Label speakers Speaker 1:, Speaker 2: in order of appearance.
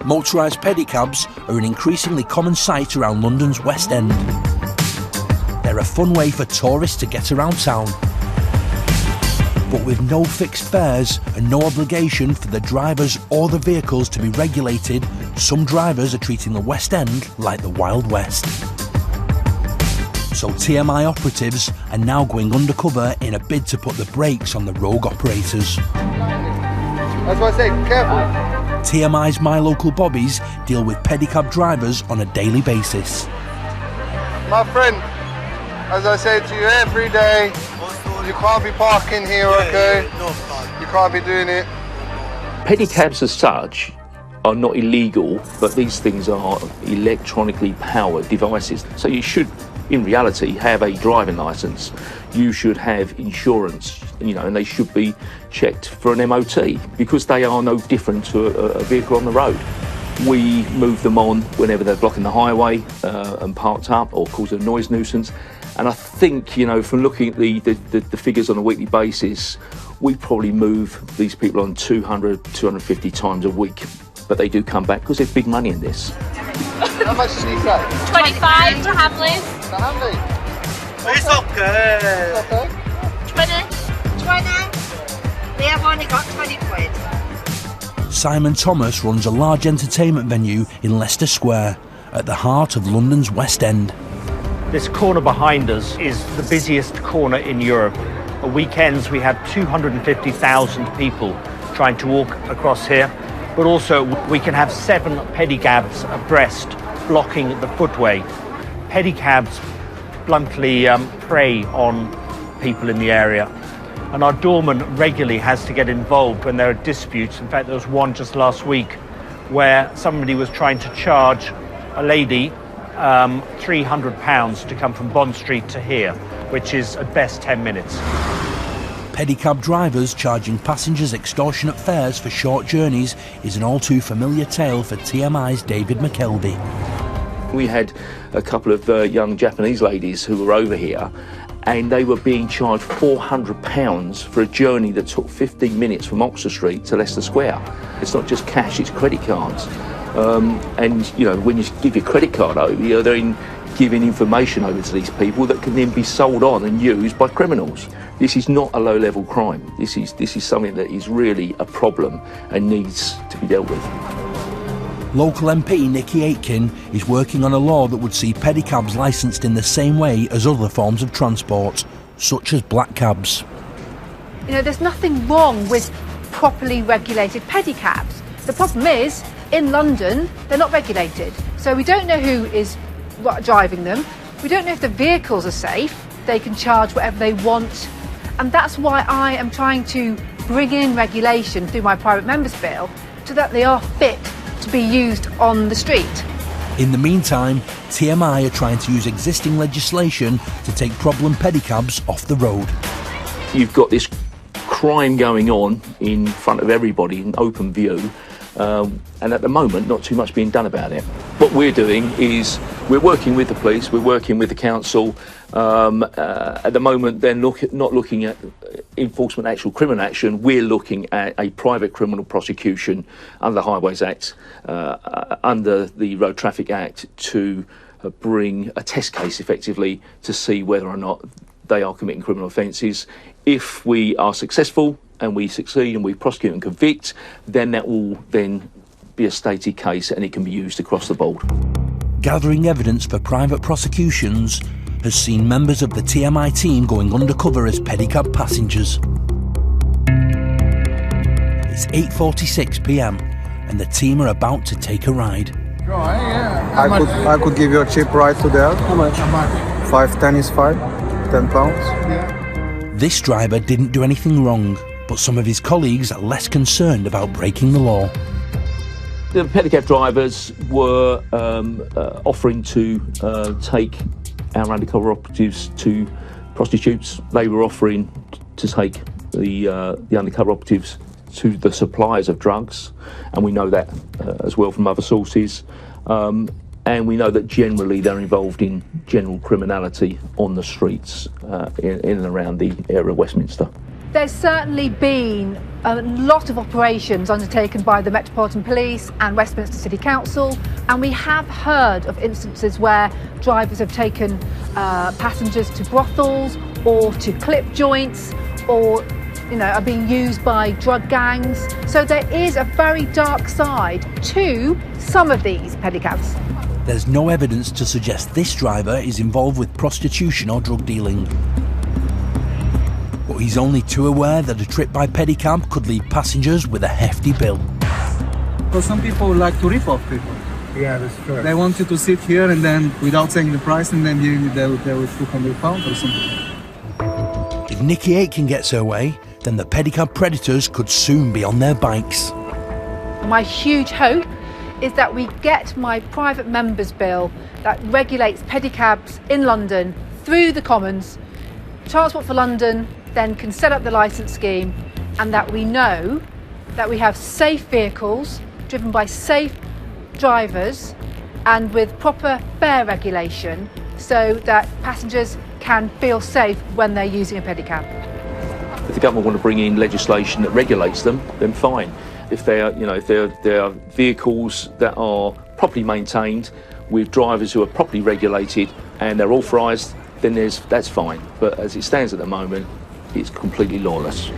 Speaker 1: Motorised pedicabs are an increasingly common sight around London's West End. They're a fun way for tourists to get around town. But with no fixed fares and no obligation for the drivers or the vehicles to be regulated, some drivers are treating the West End like the Wild West. So TMI operatives are now going undercover in a bid to put the brakes on the rogue operators.
Speaker 2: That's what I say, careful.
Speaker 1: TMI's My Local Bobbies deal with pedicab drivers on a daily basis.
Speaker 2: My friend, as I say to you every day, you can't be parking here, okay? You can't be doing it.
Speaker 3: Pedicabs as such are not illegal, but these things are electronically powered devices. So you should, in reality, have a driving licence. You should have insurance, and they should be checked for an MOT because they are no different to a vehicle on the road. We move them on whenever they're blocking the highway and parked up or cause a noise nuisance. And I think, from looking at the figures on a weekly basis, we probably move these people on 200, 250 times a week. But they do come back because there's big money in this.
Speaker 2: How much did you say?
Speaker 4: 25 to Hamley.
Speaker 2: To Hamley?
Speaker 5: It's okay.
Speaker 2: It's okay?
Speaker 4: 20. We have only got 20 quid.
Speaker 1: Simon Thomas runs a large entertainment venue in Leicester Square, at the heart of London's West End.
Speaker 6: This corner behind us is the busiest corner in Europe. At weekends we have 250,000 people trying to walk across here, but also we can have 7 pedicabs abreast blocking the footway. Pedicabs bluntly prey on people in the area, and our doorman regularly has to get involved when there are disputes. In fact, there was one just last week where somebody was trying to charge a lady £300 to come from Bond Street to here, which is at best 10 minutes.
Speaker 1: Pedicab drivers charging passengers extortionate fares for short journeys is an all too familiar tale for TMI's David McKelvey.
Speaker 3: We had a couple of young Japanese ladies who were over here, and they were being charged £400 for a journey that took 15 minutes from Oxford Street to Leicester Square. It's not just cash, it's credit cards. And when you give your credit card over, you're then giving information over to these people that can then be sold on and used by criminals. This is not a low-level crime. This is something that is really a problem and needs to be dealt with.
Speaker 1: Local MP Nickie Aiken is working on a law that would see pedicabs licensed in the same way as other forms of transport, such as black cabs.
Speaker 7: There's nothing wrong with properly regulated pedicabs. The problem is, in London, they're not regulated. So we don't know who is driving them. We don't know if the vehicles are safe. They can charge whatever they want. And that's why I am trying to bring in regulation through my private members bill so that they are fit to be used on the street.
Speaker 1: In the meantime, TMI are trying to use existing legislation to take problem pedicabs off the road.
Speaker 3: You've got this crime going on in front of everybody in open view, and at the moment not too much being done about it. What we're doing is we're working with the police, we're working with the council. At the moment they're not looking at enforcement actual criminal action, we're looking at a private criminal prosecution under the Highways Act, under the Road Traffic Act, to bring a test case effectively to see whether or not they are committing criminal offences. If we are successful and we succeed and we prosecute and convict, then that will then be a stated case and it can be used across the board.
Speaker 1: Gathering evidence for private prosecutions has seen members of the TMI team going undercover as pedicab passengers. It's 8:46 p.m. and the team are about to take a ride.
Speaker 2: I could give you a cheap ride to there. How much? 5.10 is fine. £10.
Speaker 1: Yeah. This driver didn't do anything wrong, but some of his colleagues are less concerned about breaking the law.
Speaker 3: The pedicab drivers were offering to take our undercover operatives to prostitutes. They were offering to take the undercover operatives to the suppliers of drugs, and we know that as well from other sources. And we know that generally they're involved in general criminality on the streets in and around the area of Westminster.
Speaker 7: There's certainly been a lot of operations undertaken by the Metropolitan Police and Westminster City Council, and we have heard of instances where drivers have taken passengers to brothels or to clip joints, or are being used by drug gangs. So there is a very dark side to some of these pedicabs.
Speaker 1: There's no evidence to suggest this driver is involved with prostitution or drug dealing. But he's only too aware that a trip by pedicab could leave passengers with a hefty bill.
Speaker 8: Because some people like to rip off people.
Speaker 2: Yeah, that's true.
Speaker 8: They want you to sit here and then, without saying the price, and then they will £200 or something.
Speaker 1: If Nickie Aiken gets her way, then the pedicab predators could soon be on their bikes.
Speaker 7: My huge hope is that we get my private members bill that regulates pedicabs in London through the Commons. Transport for London then can set up the licence scheme, and that we know that we have safe vehicles driven by safe drivers and with proper fare regulation, so that passengers can feel safe when they're using a pedicab.
Speaker 3: If the government want to bring in legislation that regulates them, then fine. If they're vehicles that are properly maintained with drivers who are properly regulated and they're authorised, then that's fine. But as it stands at the moment, it's completely lawless.